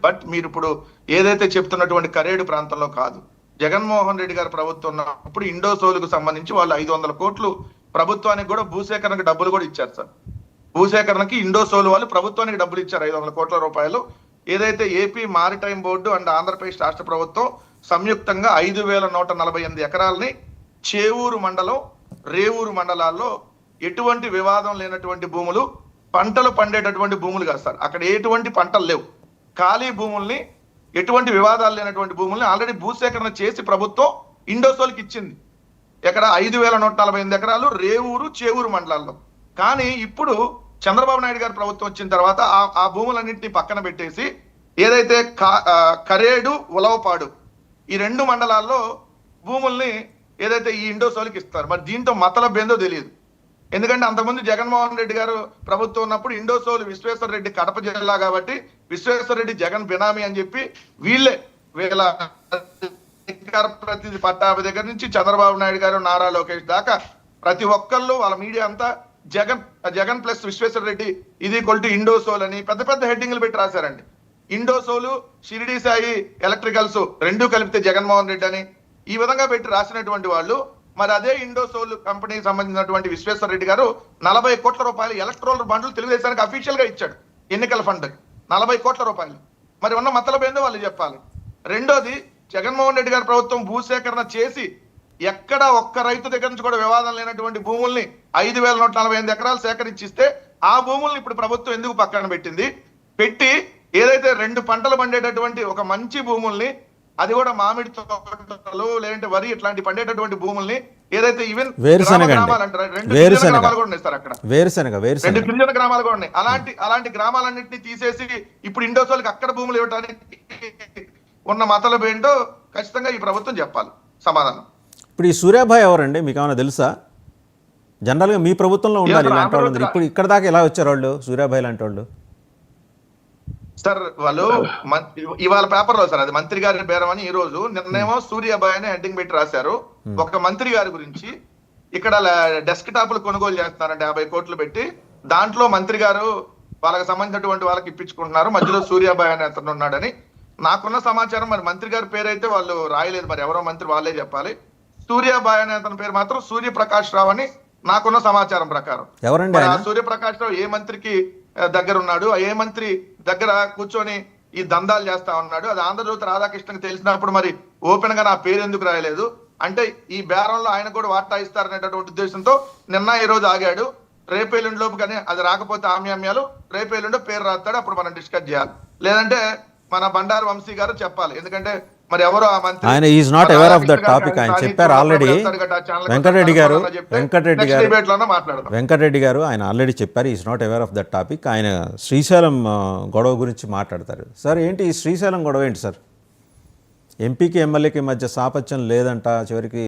But మీరు ఇప్పుడు ఏదైతే చెప్తున్నటువంటి కరేడు ప్రాంతంలో కాదు. జగన్మోహన్ రెడ్డి గారి ప్రభుత్వం ఉన్నప్పుడు ఇండోసోలుకు సంబంధించి వాళ్ళు 500 కోట్లు ప్రభుత్వానికి కూడా భూసేకరణకు డబ్బులు కూడా ఇచ్చారు సార్. భూసేకరణకి ఇండోసోలు వాళ్ళు ప్రభుత్వానికి డబ్బులు ఇచ్చారు 500 కోట్ల రూపాయలు. ఏదైతే AP maritime board and Andhra Pradesh రాష్ట్ర ప్రభుత్వం సంయుక్తంగా 5148 ఎకరాలని చేవూరు మండలం, రేవూరు మండలాల్లో ఎటువంటి వివాదం లేనటువంటి భూములు, పంటలు పండేటటువంటి భూములు కాదు సార్. అక్కడ ఎటువంటి పంటలు లేవు, ఖాళీ భూముల్ని, ఎటువంటి వివాదాలు లేనటువంటి భూముల్ని ఆల్రెడీ భూసేకరణ చేసి ప్రభుత్వం ఇండోసోల్కి ఇచ్చింది. ఎక్కడ 5148 ఎకరాలు రేవూరు, చేవూరు మండలాల్లో. కానీ ఇప్పుడు చంద్రబాబు నాయుడు గారి ప్రభుత్వం వచ్చిన తర్వాత ఆ భూములన్నింటినీ పక్కన పెట్టేసి ఏదైతే కరేడు, ఉలవపాడు ఈ 2 మండలాల్లో భూముల్ని ఏదైతే ఈ ఇండోసోల్కి ఇస్తారు. మరి దీంతో మతలబ్ ఏందో తెలియదు. ఎందుకంటే అంతకుముందు జగన్మోహన్ రెడ్డి గారు ప్రభుత్వం ఉన్నప్పుడు ఇండోసోల్ విశ్వేశ్వర రెడ్డి కడప జిల్లా కాబట్టి విశ్వేశ్వర రెడ్డి జగన్ బినామీ అని చెప్పి వీళ్ళ అధికార ప్రతినిధి పట్టాభి దగ్గర నుంచి చంద్రబాబు నాయుడు గారు, నారా లోకేష్ దాకా ప్రతి ఒక్కళ్ళు వాళ్ళ మీడియా అంతా జగన్ ప్లస్ విశ్వేశ్వర రెడ్డి ఇది కొల్టి ఇండోసోల్ అని పెద్ద పెద్ద హెడ్డింగ్లు పెట్టి రాశారండి. ఇండోసోలు, షిరిడి సాయి ఎలక్ట్రికల్స్ 2 కలిపితే జగన్మోహన్ రెడ్డి అని ఈ విధంగా పెట్టి రాసినటువంటి వాళ్ళు, మరి అదే ఇండోసోల్ కంపెనీకి సంబంధించినటువంటి విశ్వేశ్వర రెడ్డి గారు 40 కోట్ల రూపాయలు ఎలక్ట్రోల్ బండ్లు తెలుగుదేశానికి అఫీషియల్ గా ఇచ్చాడు ఎన్నికల ఫండ్ 40 కోట్ల రూపాయలు. మరి ఉన్న మతలబ్ ఏందో వాళ్ళు చెప్పాలి. రెండోది, జగన్మోహన్ రెడ్డి గారి ప్రభుత్వం భూసేకరణ చేసి ఎక్కడ ఒక్క రైతు దగ్గర నుంచి కూడా వివాదం లేనటువంటి భూముల్ని 5148 ఎకరాలు సేకరించిస్తే ఆ భూముల్ని ఇప్పుడు ప్రభుత్వం ఎందుకు పక్కన పెట్టి ఏదైతే 2 పంటలు పండేటటువంటి ఒక మంచి భూముల్ని, అది కూడా మామిడి తోటలు లేదంటే వరి ఇట్లాంటి పండేటటువంటి భూముల్ని ఏదైతే ఈవెన్ గ్రామాలు అంటారు, 2 గ్రామాలు కూడా ఉన్నాయి సార్. అక్కడ 2 గిరిజన గ్రామాలు కూడా ఉన్నాయి. అలాంటి గ్రామాలన్నింటినీ తీసేసి ఇప్పుడు ఇండోసోల్కి అక్కడ భూములు ఇవ్వడానికి ఉన్న మతలబ్ ఏంటో ఖచ్చితంగా ఈ ప్రభుత్వం చెప్పాలి సమాధానం. ఇప్పుడు ఈ సూర్యాభాయ్ ఎవరండి, మీకు ఏమైనా తెలుసా? జనరల్గా మీ ప్రభుత్వంలో ఉండాలి ఇలాంటి వాళ్ళు. ఇప్పుడు ఇక్కడ దాకా ఎలా వచ్చారు వాళ్ళు, సూర్యాభాయ్ లాంటి వాళ్ళు? సార్ వాళ్ళు ఇవాళ పేపర్ లో సార్ అది మంత్రి గారి బేరం అని, ఈ రోజు నిన్నేమో సూర్యాభాయ్ అని హెడ్డింగ్ పెట్టి రాశారు ఒక మంత్రి గారి గురించి. ఇక్కడ డెస్క్ టాప్లు కొనుగోలు చేస్తున్నారంటే 50 కోట్లు పెట్టి, దాంట్లో మంత్రి గారు వాళ్ళకి సంబంధించినటువంటి వాళ్ళకి ఇప్పించుకుంటున్నారు, మధ్యలో సూర్యాభాయ్ అని అతను ఉన్నాడని నాకున్న సమాచారం. మరి మంత్రి గారి పేరు అయితే వాళ్ళు రాయలేదు, మరి ఎవరో మంత్రి వాళ్ళే చెప్పాలి. సూర్యాభాయ్ అనే అతని పేరు మాత్రం సూర్యప్రకాష్ రావు అని నాకున్న సమాచారం ప్రకారం. ఎవరండి సూర్యప్రకాష్ రావు ఏ మంత్రికి దగ్గర ఉన్నాడు, ఏ మంత్రి దగ్గర కూర్చొని ఈ దందాలు చేస్తా ఉన్నాడు, అది ఆంధ్రజ్యోతి రాధాకృష్ణకి తెలిసినప్పుడు మరి ఓపెన్ గా నా పేరు ఎందుకు రాయలేదు అంటే ఈ బేరంలో ఆయన కూడా వాటా ఇస్తారనేటటువంటి ఉద్దేశంతో నిన్న ఈ రోజు ఆగాడు. రేపేళ్ళుండి లోపు కానీ అది రాకపోతే ఆమ్యామ్యాలు రేపేళ్ళుండో పేరు రాస్తాడు, అప్పుడు మనం డిస్కస్ చేయాలి. లేదంటే మన బండారు వంశీ గారు చెప్పాలి. ఎందుకంటే మరి ఎవరో ఆ మంత్రి ఆయన is not aware of that topic. ఆయన చెప్పారు ఆల్రెడీ. వెంకటరెడ్డి గారు ఆయన ఆల్రెడీ చెప్పారు is not aware of that topic. ఆయన శ్రీశైలం గొడవ గురించి మాట్లాడతారు. సార్ ఏంటి ఈ శ్రీశైలం గొడవ ఏంటి సార్? ఎంపీకి ఎమ్మెల్యేకి మధ్య సాపత్యం లేదంట, చివరికి